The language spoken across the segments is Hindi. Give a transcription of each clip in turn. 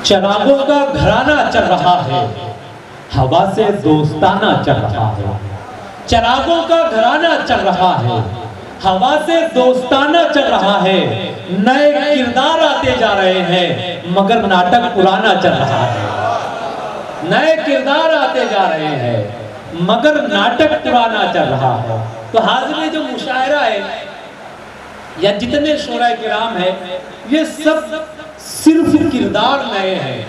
चरागों का घराना चल रहा है, हवा से दोस्ताना चल रहा है। चरागों का घराना चल रहा है, हवा से दोस्ताना चल रहा है। नए किरदार आते जा रहे हैं मगर नाटक पुराना चल रहा है। नए किरदार आते जा रहे हैं मगर नाटक पुराना चल रहा है। तो हाजिर जो मुशायरा है या जितने शोरा किराम है, ये सब सिर्फ किरदार नए हैं।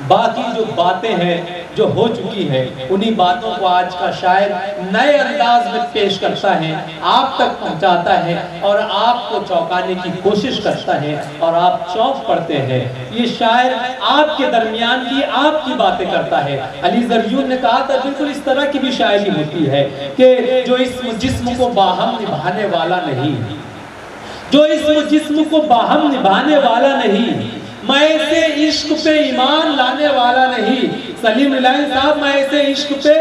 बाकी जो बातें हैं जो हो चुकी है, उन्हीं बातों को आज का शायर नए अंदाज में पेश करता है, आप तक पहुंचाता है और आपको चौंकाने की कोशिश करता है और आप चौंक पड़ते हैं। ये शायर आपके दरमियान की आपकी बातें करता है। अली जरजून ने कहा था बिल्कुल इस तरह की भी शायरी होती है कि जो इस जिस्म को बाहम निभाने वाला नहीं, जो इस जिस्म को बाहम निभाने वाला नहीं, मैं ऐसे इश्क पे ईमान लाने वाला नहीं। सलीम रिलायंस साहब, मैं ऐसे इश्क पे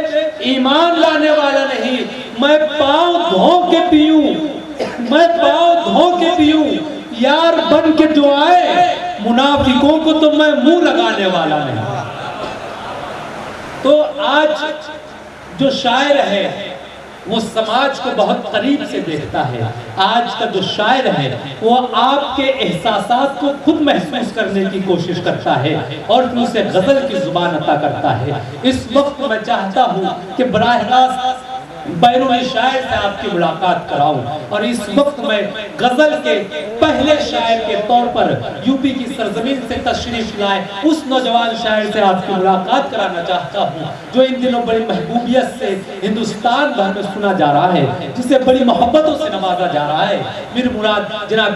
ईमान लाने वाला नहीं। मैं पाँव धो के पीऊं, मैं पाँव धो के पीऊं, यार बन के जो आए मुनाफिकों को तो मैं मुंह लगाने वाला नहीं। तो आज जो शायर है वो समाज को बहुत करीब से देखता है। आज का जो शायर है वो आपके एहसासात को खुद महसूस करने की कोशिश करता है और फिर उसे गजल की जुबान अता करता है। इस वक्त मैं चाहता हूँ कि बराह रास्त बैरूनी शायर से आपकी मुलाकात कराऊं और इस वक्त मैं गजल के पहले शायर के तौर पर यूपी की सरजमीन से तशरीफ लाए उस नौजवान शायर से आपकी मुलाकात कराना चाहता हूं जो इन दिनों बड़ी महबूबियत से हिंदुस्तान भर में सुना जा रहा है, जिसे बड़ी मोहब्बतों से नवाजा जा रहा है। मीर मुराद जनाब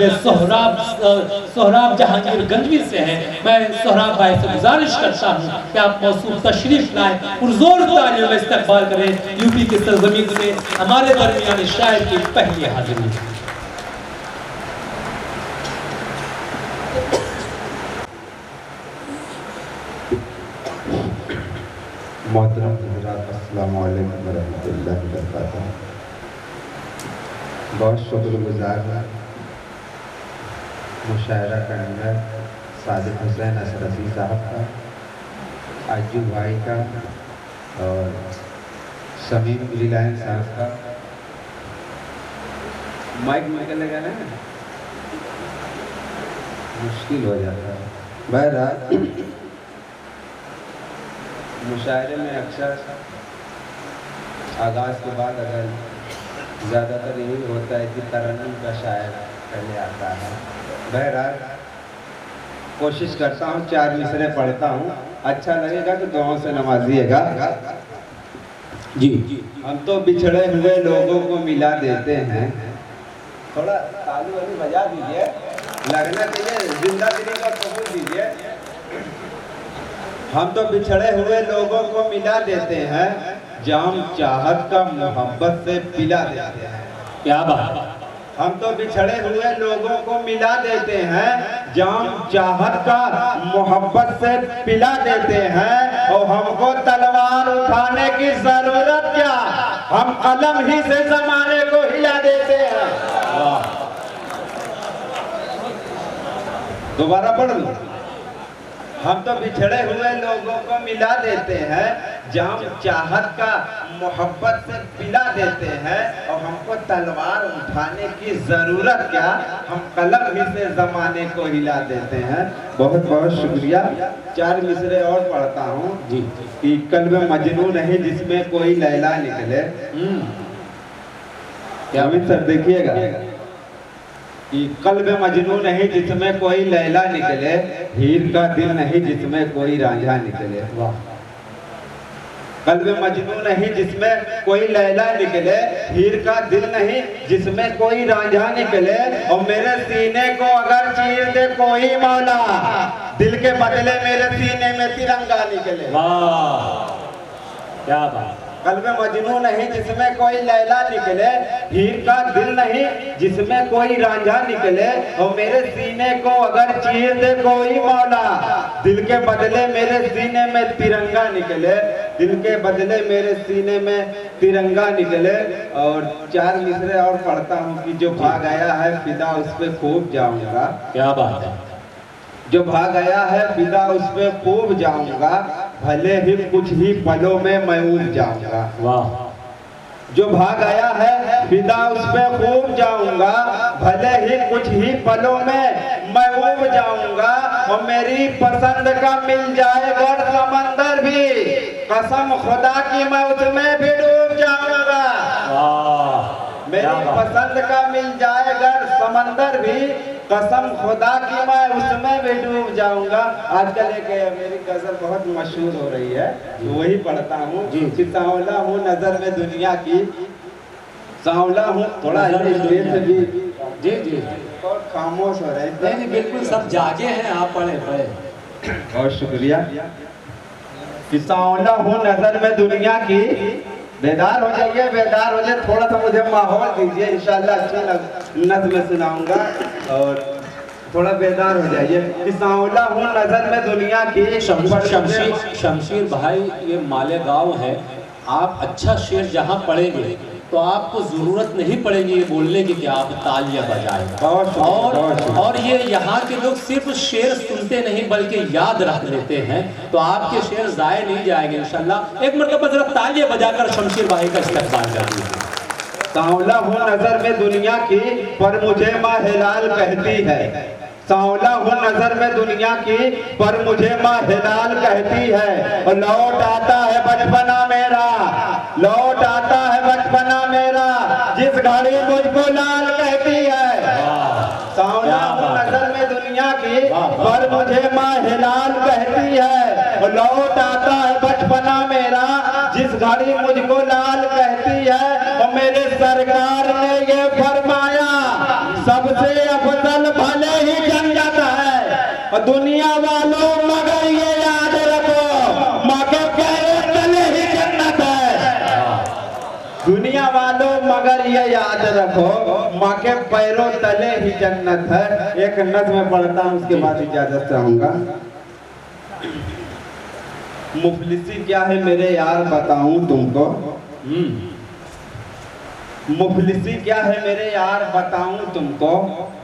सोहराब जहांगीर गंजवी से है। मैं सोहराब भाई से गुजारिश करता हूँ कि आप मौसूल तशरीफ लाए, पुरजोर तालियों में इस्तकबाल करें। यूपी की सरजमीन से हमारे दरमियान शायर की पहली हाजिरी। मोहतरम हज़रात, अस्सलाम वालेकुम वरहमतुल्लाहि वबरकातुहू। बहुत शुक्रगुजार है मुशायरा करने सादिक हुसैन असरफी साहब का, आजू भाई का और समीम रिलायंस साहब का। माइक निकलेगा ना, मुश्किल हो जाता है। बहरहाल मुशायरे में अक्सर आगाज़ के बाद अगर ज़्यादातर यही होता है कि तरन्नुम का शायर पहले आता है। बहरहाल कोशिश करता हूँ, 4 मिसरे पढ़ता हूँ, अच्छा लगेगा तो दुआओं से नवाजिएगा। जी, हम तो बिछड़े हुए लोगों को मिला देते हैं। थोड़ा ताली वाली बजा दीजिए, लगना चाहिए, जिंदा दिली का कबूल दीजिए। हम तो बिछड़े हुए लोगों को मिला देते हैं, जाम चाहत का मोहब्बत से पिला देते हैं। क्या बात। हम तो बिछड़े हुए लोगों को मिला देते हैं, जाम चाहत का मोहब्बत से पिला देते हैं। और हमको तलवार उठाने की जरूरत क्या, हम कलम ही से जमाने को हिला देते हैं। दोबारा पढ़ लो। हम तो बिछड़े हुए लोगों को मिला देते हैं, जाम चाहत का मोहब्बत से पिला देते हैं। और हमको तलवार उठाने की जरूरत क्या, हम कलम ही से जमाने को हिला देते हैं। बहुत बहुत शुक्रिया। 4 मिसरे और पढ़ता हूँ जी। कि कल्ब मजनू नहीं जिसमें कोई लैला निकले। क्या अमित सर देखिएगा कि कल्ब मजनू नहीं जिसमें कोई लैला निकले, हीर का दिल नहीं जिसमें कोई रांझा निकले। वाह। कल्ब मजनू नहीं जिसमें कोई लैला निकले, हीर का दिल नहीं जिसमें कोई रांझा निकले। और मेरे सीने को अगर चीर दे कोई मौला, दिल के बदले मेरे सीने में तिरंगा निकले। वाह, क्या बात। कल्ब मजनू नहीं जिसमें कोई लैला निकले, हीर का दिल नहीं जिसमें कोई रांझा निकले। और मेरे सीने को अगर चीर दे कोई मौला, दिल के बदले मेरे सीने में तिरंगा निकले। दिल के बदले मेरे सीने में तिरंगा निकले। और 4 मिसरे और पढ़ता हूँ कि जो भाग आया है फिदा उस पे खूब जाऊंगा। क्या बात है। जो भाग गया है फिदा उस पे खूब जाऊंगा, भले ही कुछ ही पलों में मैं उब जाऊंगा। वाह। जो भाग गया है फिदा उस पे खूब जाऊंगा, भले ही कुछ ही पलों में मैं उब जाऊंगा। और मेरी पसंद का मिल जाए गर समंदर भी, कसम खुदा की मैं उसमें भी डूब जाऊंगा। मेरी पसंद का मिल जाए गर समंदर भी, कसम खुदा की मैं उसमें भी डूब जाऊंगा। आजकल एक मेरी गजल बहुत मशहूर हो रही है, वही पढ़ता हूँ कि सांवला हूँ नजर में दुनिया की, सांवला हूँ थोड़ा देर से भी जी जी और खामोश हो रहे हैं। नहीं बिल्कुल सब जागे हैं, आप पढ़े पढ़े। बहुत शुक्रिया। कि सांवला हूँ नजर में दुनिया की, बेदार हो जाइए, बेदार हो जाए, थोड़ा सा मुझे माहौल दीजिए, इंशाल्लाह अच्छी नज़्म सुनाऊंगा और थोड़ा बेदार हो जाइए। कि सांवला हूँ नजर में दुनिया की। शमशीर भाई ये मालेगांव है, आप अच्छा शेर जहाँ पढ़ेंगे तो आपको जरूरत नहीं पड़ेगी ये बोलने की कि आप तालियां बजाएं। और ये यहाँ के लोग सिर्फ शेर सुनते नहीं बल्कि याद रख लेते हैं, तो आपके शेर जाए नहीं जाएंगे इंशाल्लाह। एक मतलब जरा तालियां बजाकर शमशीर भाई का इस्तेमाल कर दीजिए। सांवला हूँ नजर में दुनिया की, पर मुझे माँ हिलाल कहती है। सांवला हूँ नजर में दुनिया की, पर मुझे माँ हिलाल कहती है। और लौट आता है बचपना मेरा, लौट आता है बचपना मेरा, जिस घड़ी मुझको लाल कहती है। सांवला हूँ नजर में दुनिया की, पर मुझे माँ हिलाल कहती है। और लौट आता है बचपना मेरा, जिस घड़ी मुझको लाल कहती है। और मेरे सरकार ने ये फरमाया, सबसे अफजल भले ही जन्नत है। और दुनिया वालों मगर ये याद रखो, माँ के पैरों तले ही जन्नत है। दुनिया वालों मगर ये याद रखो, माँ के पैरों तले ही जन्नत है। एक नज़्म पढ़ता हूँ, उसके बाद इजाजत चाहूंगा। मुफलिसी क्या है मेरे यार बताऊं तुमको, मुफलिसी क्या है मेरे यार बताऊं तुमको,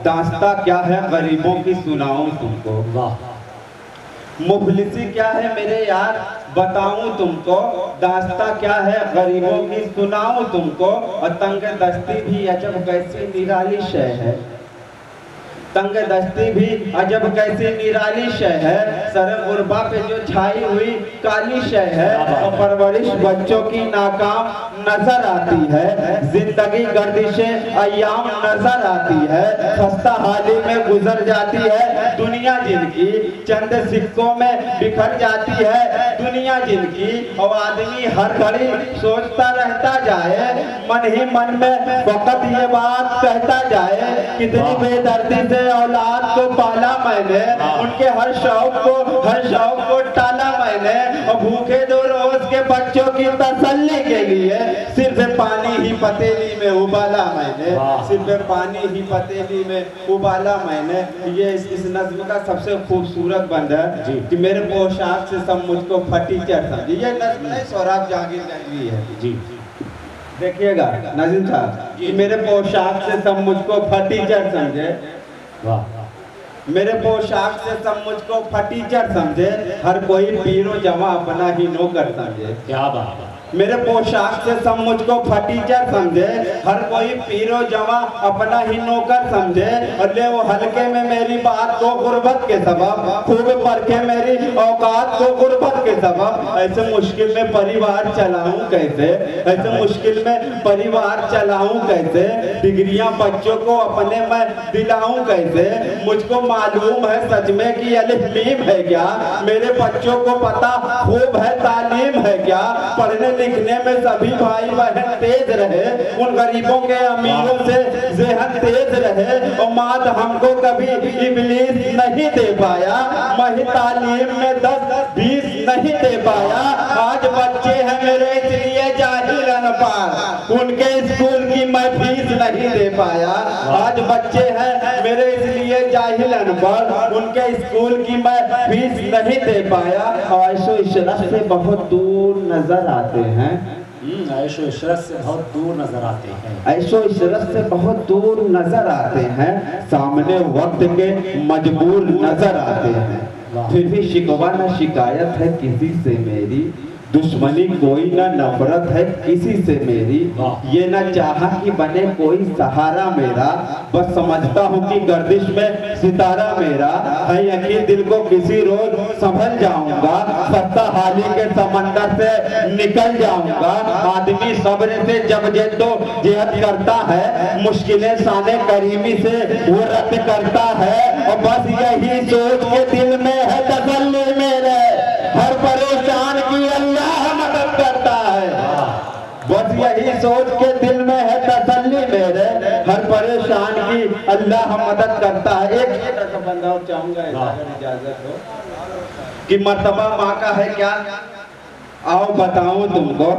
दास्ता क्या है गरीबों की सुनाऊं तुमको। वाह। मुफलिसी क्या है मेरे यार बताऊं तुमको, दास्ता क्या है गरीबों की सुनाऊं तुमको। और तंग दस्ती भी अजब कैसी निराली शय है, तंग दस्ती भी अजब कैसी निराली शय है। सर गुरबा पे जो छाई हुई काली शय है। और परवरिश बच्चों की नाकाम नजर आती है, जिंदगी गर्दिशे अयाम नजर आती है। खस्ता हाली में गुजर जाती है दुनिया जिनकी, चंद सिक्कों में बिखर जाती है दुनिया जिनकी। और आदमी हर घड़ी सोचता रहता जाए, मन ही मन में फकत ये बात कहता जाए, कितनी बेदर्दी से औलाद को पाला मैंने, उनके हर शौक को टाला मैंने। और भूखे दो रोज के बच्चों की तसल्ली के लिए सिर्फ पानी ही पतीली में उबाला मैंने, सिर्फ पानी ही पतीली में उबाला मैंने। ये इस नज्म का सबसे खूबसूरत बंद है कि मेरे पोशाक से सब मुझको फटीचर समझे। ये नज्म नहीं सोहराब जहांगीर नकवी है जी, देखिएगा नाज़िम साहब, कि मेरे पोशाक से सब मुझको फटीचर समझे। वाह। मेरे पोशाक से सब मुझको फटीचर समझे, हर कोई पीरो जवा अपना ही नौकर समझे। क्या बात है। मेरे पोशाक से सब मुझको फटीचर समझे, हर कोई पीरो जवा अपना ही नौकर समझे। और ले वो हल्के में मेरी बात को गुर्बत के सबब, खूब परखे मेरी औकात को गुर्बत के सबब। ऐसे मुश्किल में परिवार चलाऊं कैसे, ऐसे मुश्किल में परिवार चलाऊं कैसे। डिग्रियां बच्चों को अपने मैं दिलाऊं कैसे। मुझको मालूम है सच में कि अलिफ मीम है क्या, मेरे बच्चों को पता खूब है तालीम है क्या। पढ़ने लिखने में सभी भाई बहन तेज रहे, उन गरीबों के अमीरों से ज़हन तेज रहे। और मात हमको कभी इब्लीस नहीं दे पाया, मही तालीम में 10-20 नहीं दे पाया। आज बच्चे हैं मेरे इसलिए जाहिल अनपढ़, उनके स्कूल की मैं फीस नहीं दे पाया। आज बच्चे हैं मेरे इसलिए जाहिल अनपढ़, उनके स्कूल की मैं फीस नहीं दे पाया। और ऐशो इशरत से बहुत दूर नजर आते हैं, ऐशो इशरत से बहुत दूर नजर आते हैं। ऐशो इशरत से बहुत दूर नजर आते हैं, सामने वक्त के मजबूर नजर आते हैं। फिर भी शिकवा न शिकायत है किसी से मेरी, दुश्मनी कोई न नफरत है किसी से मेरी। ये न चाहा कि बने कोई सहारा मेरा, बस समझता हूँ कि गर्दिश में सितारा मेरा है। यकीन दिल को किसी रोज संभल जाऊंगा, सत्ता हाली के समंदर से निकल जाऊंगा। आदमी सब्र से जब जेहद करता है, मुश्किलें साने करीमी से वो रद्द करता है। और बस यही सोच के दिल में है तसल्ली मेरे, हर परेशान की अल्लाह मदद करता है। बस यही सोच के दिल में है तसल्ली मेरे, हर परेशान की अल्लाह मदद करता है। एक बंदा और चाहूंगा अगर इजाजत हो कि मर्तबा माँ का है क्या, आओ बताऊं तुमको।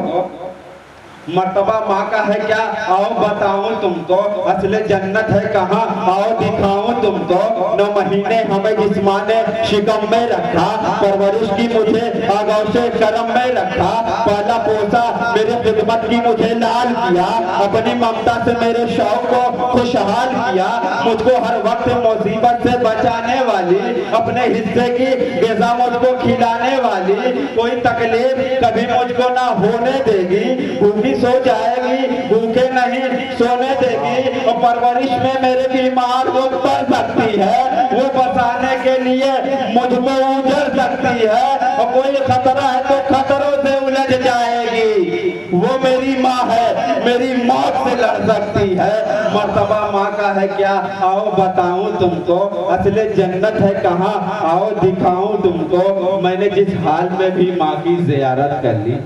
मर्तबा माँ का है क्या, आओ बताऊं तुमको। असले जन्नत है कहाँ, आओ दिखाऊं तुमको। 9 महीने हमें जिस्माने शिकम में रखा, परवरिश की मुझे आगोश करम में रखा। पहला पोसा मेरे खिदमत की मुझे लाल किया, अपनी ममता से मेरे शौक को खुशहाल किया। मुझको हर वक्त मुसीबत से बचाने वाली, अपने हिस्से की ग़िज़ा मुझको खिलाने वाली। कोई तकलीफ कभी मुझको ना होने देगी, भूखी सो जाएगी भूखे नहीं सोने देगी। और परवरिश में मेरे बीमार को पड़ सकती है, वो बचाने के लिए मुझको उजड़ सकती है। और कोई खतरा है तो खतरों से उलझ जाएगी, वो मेरी माँ है, मेरी मौत से लड़ सकती है। मर्तबा माँ का है क्या, आओ बताऊं तुमको। असले जन्नत है कहाँ, आओ दिखाऊं तुमको। मैंने जिस हाल में भी माँ की ज़ियारत कर ली,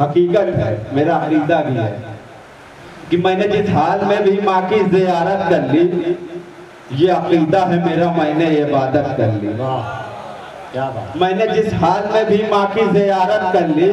हकीकत है मेरा अकीदा भी है कि मैंने जिस हाल में भी माँ की ज़ियारत कर ली, ये अकीदा है मेरा, मैंने इबादत कर ली। क्या बात। मैंने जिस हाल में भी माँ की ज़ियारत कर ली,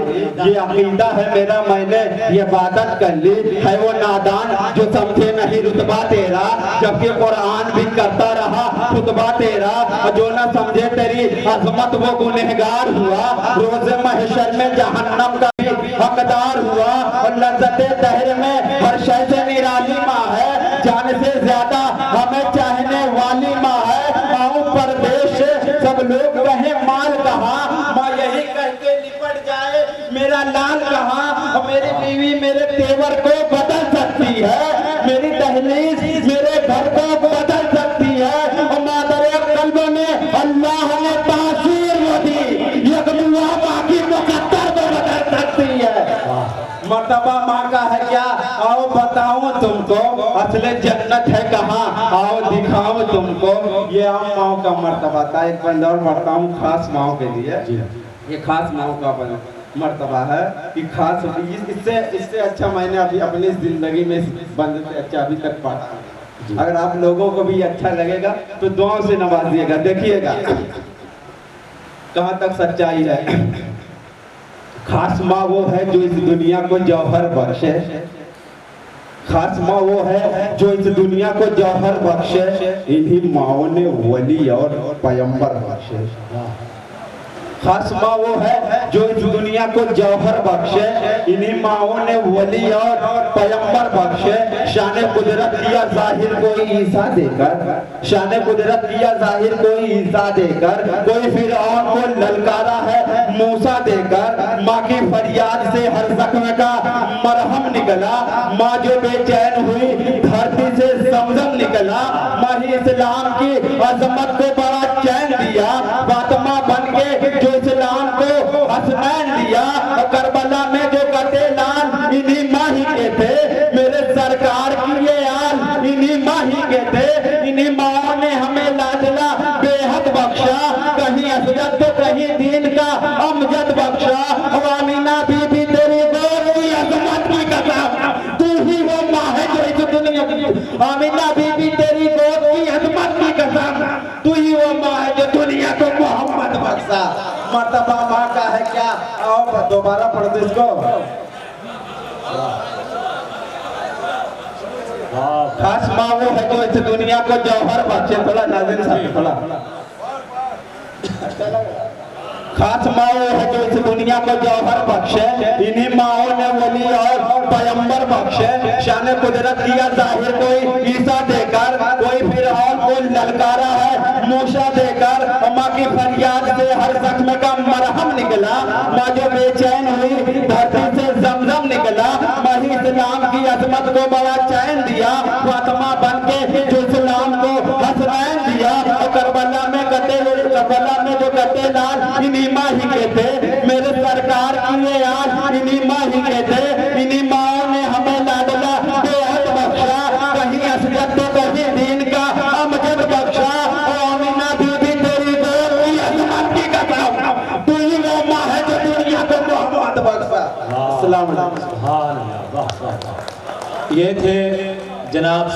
ये अकीदा है मेरा, मैंने ये इबादत कर ली। है वो नादान जो समझे नहीं रुतबा तेरा, जबकि कुरान भी करता रहा खुतबा तेरा। जो ना समझे तेरी अजमत वो गुनहगार हुआ, रोज़े महशर में जहन्नम का भी हकदार हुआ। और लज्जते दहर में हर शय से निराली माँ है, जान से ज्यादा हमें चाहने वाली माँ है। आऊं परदेश सब लोग कहे माल कहाँ, माँ यही कह के निपट जाए मेरा लाल कहाँ। और मेरी बीवी मेरे तेवर को बदल सकती है, मेरी दहलीज मेरे घर को बदल सकती है। और मादरे कल्ब में अल्लाह ने तासीर वो दी, यकदुआ बाकी मुकद्दर को बदल सकती है। मर्तबा माँ का है क्या, आओ बताऊं तुमको। असले जन्नत है कहाँ, आओ दिखाऊं तुमको। ये आम माँ का मर्तबा था। एक बंदा और पढ़ता हूँ खास माँ के लिए। ये खास माँ का मर्तबा है कि खास इससे अच्छा मैंने अभी अपनी जिंदगी में बंद से अच्छा अभी तक पढ़ा हूँ। अगर आप लोगों को भी अच्छा लगेगा तो दुआओं से नवाजिएगा। देखिएगा कहाँ तक सच्चाई है। खास माँ वो है जो इस दुनिया को जौहर बख्शे, खास माँ वो है जो इस दुनिया को जौहर बख्शे। इन्हीं माओं ने वली और पैगंबर बख्शे। खास माँ वो है जो इस दुनिया को जौहर बख्शे, इन्हीं माओं ने वली और पैगंबर बख्शे। शान कुदरत किया जाहिर कोई ईसा देकर, शान कुदरत किया जाहिर कोई ईसा देकर। कोई फिरौन को ललकारा है मूसा देकर। माँ की फरियाद से हर जख्म का मरहम निकला, माँ जो बेचैन हुई धरती से ज़मज़म निकला। माँ ही इस्लाम की अजमत को बड़ा चैन दिया, फातिमा बन के जो इस्लाम को हसनैन दिया। करबला में जो कटे लाल इन्हीं माँ ही के थे, मेरे सरकार की ये आल इन्हीं माँ ही के थे। इन्हीं माँ ने हमें लाडला बेहद बख्शा, कहीं असरत तो कहीं दीन का अमजद बख्शा। आमीना बीबी तेरी गोरी अजमत की कसम, तू ही वो माँ है जो इस दुनिया की। आमीना बीबी तेरी गोरी अजमत की कसम, तू ही वो माँ है जो दुनिया को मोहम्मद बख्शा। मर्तबा माँ का है क्या, आओ दोबारा पढ़ दो इसको। खास माँ वो है जो इस दुनिया को जौहर बख्शे। थोड़ा नाज़िर साहब थोड़ा अच्छा लगा। खास माओ है जो इस दुनिया को जौहर बख्शे, इन्हीं माओ ने वली और पैगंबर बख्शे। शान कुदरत किया जाहिर कोई ईसा देकर, कोई फिरौन को ललकारा है मूसा देकर। माँ की फरियाद से हर जख्म का मरहम निकला, माँ जो बेचैन हुई धरती से जमजम निकला। वही इस्लाम की अजमत को बड़ा चैन दिया, फातिमा बन के जो इस्लाम को हसनैन दिया। और करबला में जो कटे लाल इन्हीं माँ ही के थे, मेरे सरकार किए आज इन्हीं माँ ही के थे। इन्हीं माँ ने हमें लाडला बेहद बख्शा, कहीं असलियत तो कहीं दीन का अमजद बख्शा। और अमीना बीबी तेरी गोद अजमत की कसम, तू ही वो माँ है जो दुनिया को मोहब्बत बख्शा। अस्सलाम वालेकुम। सुभान अल्लाह, वाह वाह वाह। ये थे जनाब